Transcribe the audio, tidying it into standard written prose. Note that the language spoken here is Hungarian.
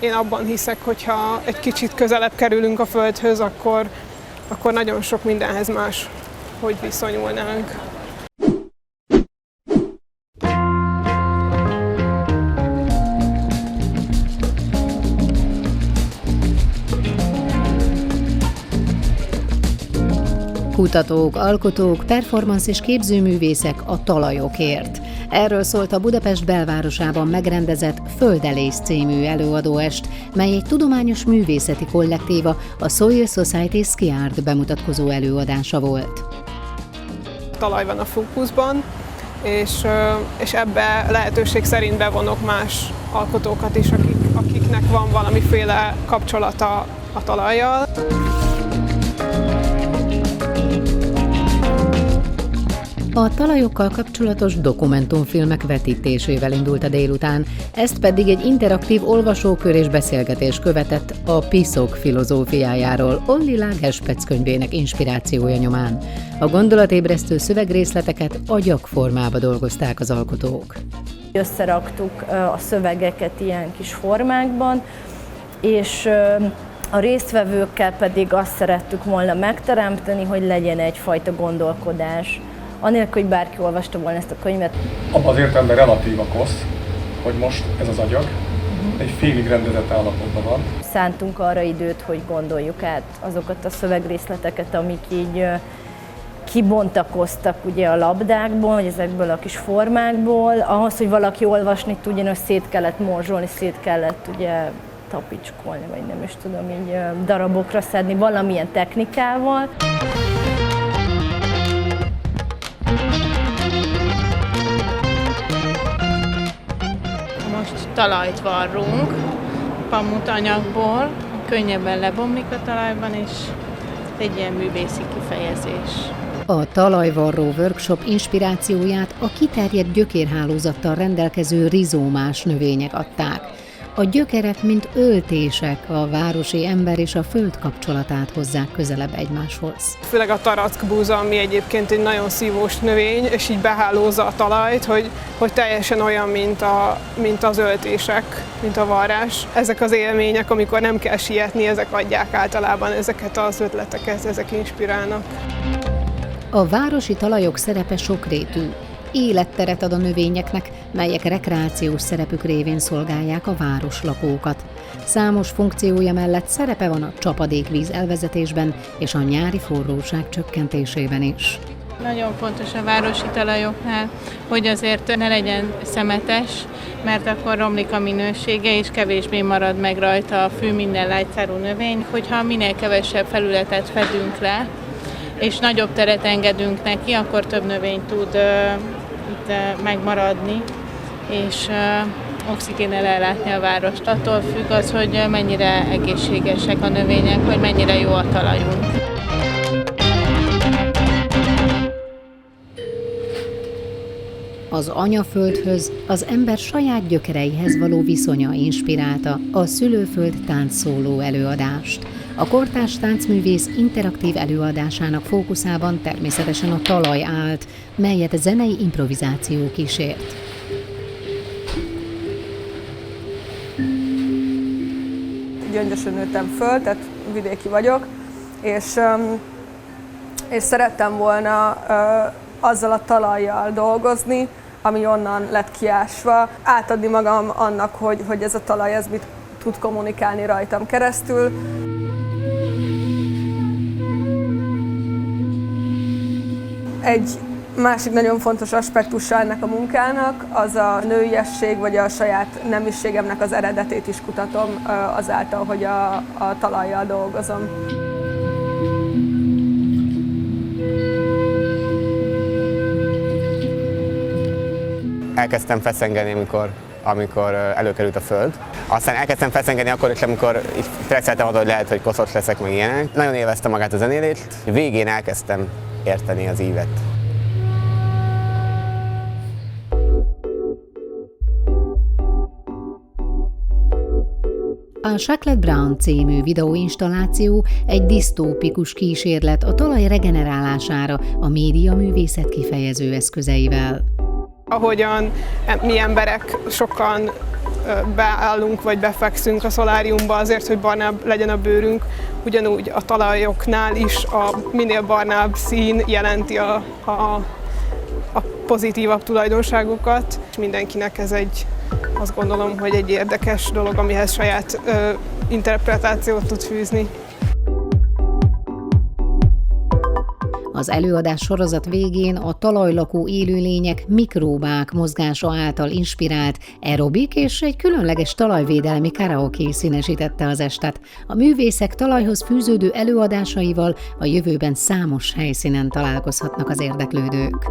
Én abban hiszek, hogyha egy kicsit közelebb kerülünk a Földhöz, akkor nagyon sok mindenhez más, hogy viszonyulnánk. Kutatók, alkotók, performance és képzőművészek a talajokért. Erről szólt a Budapest belvárosában megrendezett Földelész című előadóest, mely egy tudományos művészeti kollektíva, a Soil Society Ski Art bemutatkozó előadása volt. A talaj van a fókuszban, és ebbe lehetőség szerint bevonok más alkotókat is, akiknek van valamiféle kapcsolata a talajjal. A talajokkal kapcsolatos dokumentumfilmek vetítésével indult a délután, ezt pedig egy interaktív olvasókör és beszélgetés követett a piszok filozófiájáról Olli Lagerspec könyvének inspirációja nyomán. A gondolatébresztő szövegrészleteket agyagformába dolgozták az alkotók. Összeraktuk a szövegeket ilyen kis formákban, és a résztvevőkkel pedig azt szerettük volna megteremteni, hogy legyen egyfajta gondolkodás. Anélkül, hogy bárki olvasta volna ezt a könyvet. Abban az értelemben relatív a kosz, hogy most ez az agyag egy félig rendezett állapotban van. Szántunk arra időt, hogy gondoljuk át azokat a szövegrészleteket, amik így kibontakoztak ugye a labdákból, vagy ezekből a kis formákból. Ahhoz, hogy valaki olvasni tudjon, hogy szét kellett morzsolni, szét kellett ugye tapicskolni, vagy nem is tudom, így darabokra szedni valamilyen technikával. Most talajt varrunk, pamut anyagból, könnyebben lebomlik a talajban, és egy ilyen művészi kifejezés. A talajvarró workshop inspirációját a kiterjedt gyökérhálózattal rendelkező rizómás növények adták. A gyökerek, mint öltések, a városi ember és a föld kapcsolatát hozzák közelebb egymáshoz. Főleg a tarackbúza, ami egyébként egy nagyon szívós növény, és így behálózza a talajt, hogy teljesen olyan, mint az öltések, mint a varrás. Ezek az élmények, amikor nem kell sietni, ezek adják általában ezeket az ötleteket, ezek inspirálnak. A városi talajok szerepe sokrétű. Életteret ad a növényeknek, melyek rekreációs szerepük révén szolgálják a városlakókat. Számos funkciója mellett szerepe van a csapadékvíz elvezetésben és a nyári forróság csökkentésében is. Nagyon fontos a városi talajoknál, hogy azért ne legyen szemetes, mert akkor romlik a minősége, és kevésbé marad meg rajta a fű, minden lágyszárú növény. Hogyha minél kevesebb felületet fedünk le, és nagyobb teret engedünk neki, akkor több növény tud itt megmaradni, és oxigénnel ellátni a várost. Attól függ az, hogy mennyire egészségesek a növények, vagy mennyire jó a talajunk. Az anyaföldhöz, az ember saját gyökereihez való viszonya inspirálta a Szülőföld táncszóló előadást. A kortárs táncművész interaktív előadásának fókuszában természetesen a talaj állt, melyet zenei improvizáció kísért. Gyöngyösön nőttem föl, tehát vidéki vagyok, és szerettem volna azzal a talajjal dolgozni, ami onnan lett kiásva, átadni magam annak, hogy ez a talaj ez mit tud kommunikálni rajtam keresztül. Egy másik nagyon fontos aspektusa ennek a munkának az a nőiesség, vagy a saját nemiségemnek az eredetét is kutatom azáltal, hogy a talajjal dolgozom. Elkezdtem feszengeni, amikor előkerült a föld. Aztán elkezdtem feszengeni akkor is, amikor stresszeltem oda, hogy lehet, hogy koszos leszek, meg ilyenek. Nagyon élveztem magát a zenélést, végén elkezdtem érteni az ívet. A Chocolate Brown című videóinstalláció egy disztópikus kísérlet a talaj regenerálására a médiaművészet kifejező eszközeivel. Ahogyan mi emberek sokan beállunk vagy befekszünk a szoláriumba azért, hogy barnább legyen a bőrünk, ugyanúgy a talajoknál is a minél barnább szín jelenti a pozitívabb tulajdonságokat. Mindenkinek ez azt gondolom, hogy egy érdekes dolog, amihez saját interpretációt tud fűzni. Az előadás sorozat végén a talajlakó élőlények, mikróbák mozgása által inspirált aerobik és egy különleges talajvédelmi karaoke színesítette az estet. A művészek talajhoz fűződő előadásaival a jövőben számos helyszínen találkozhatnak az érdeklődők.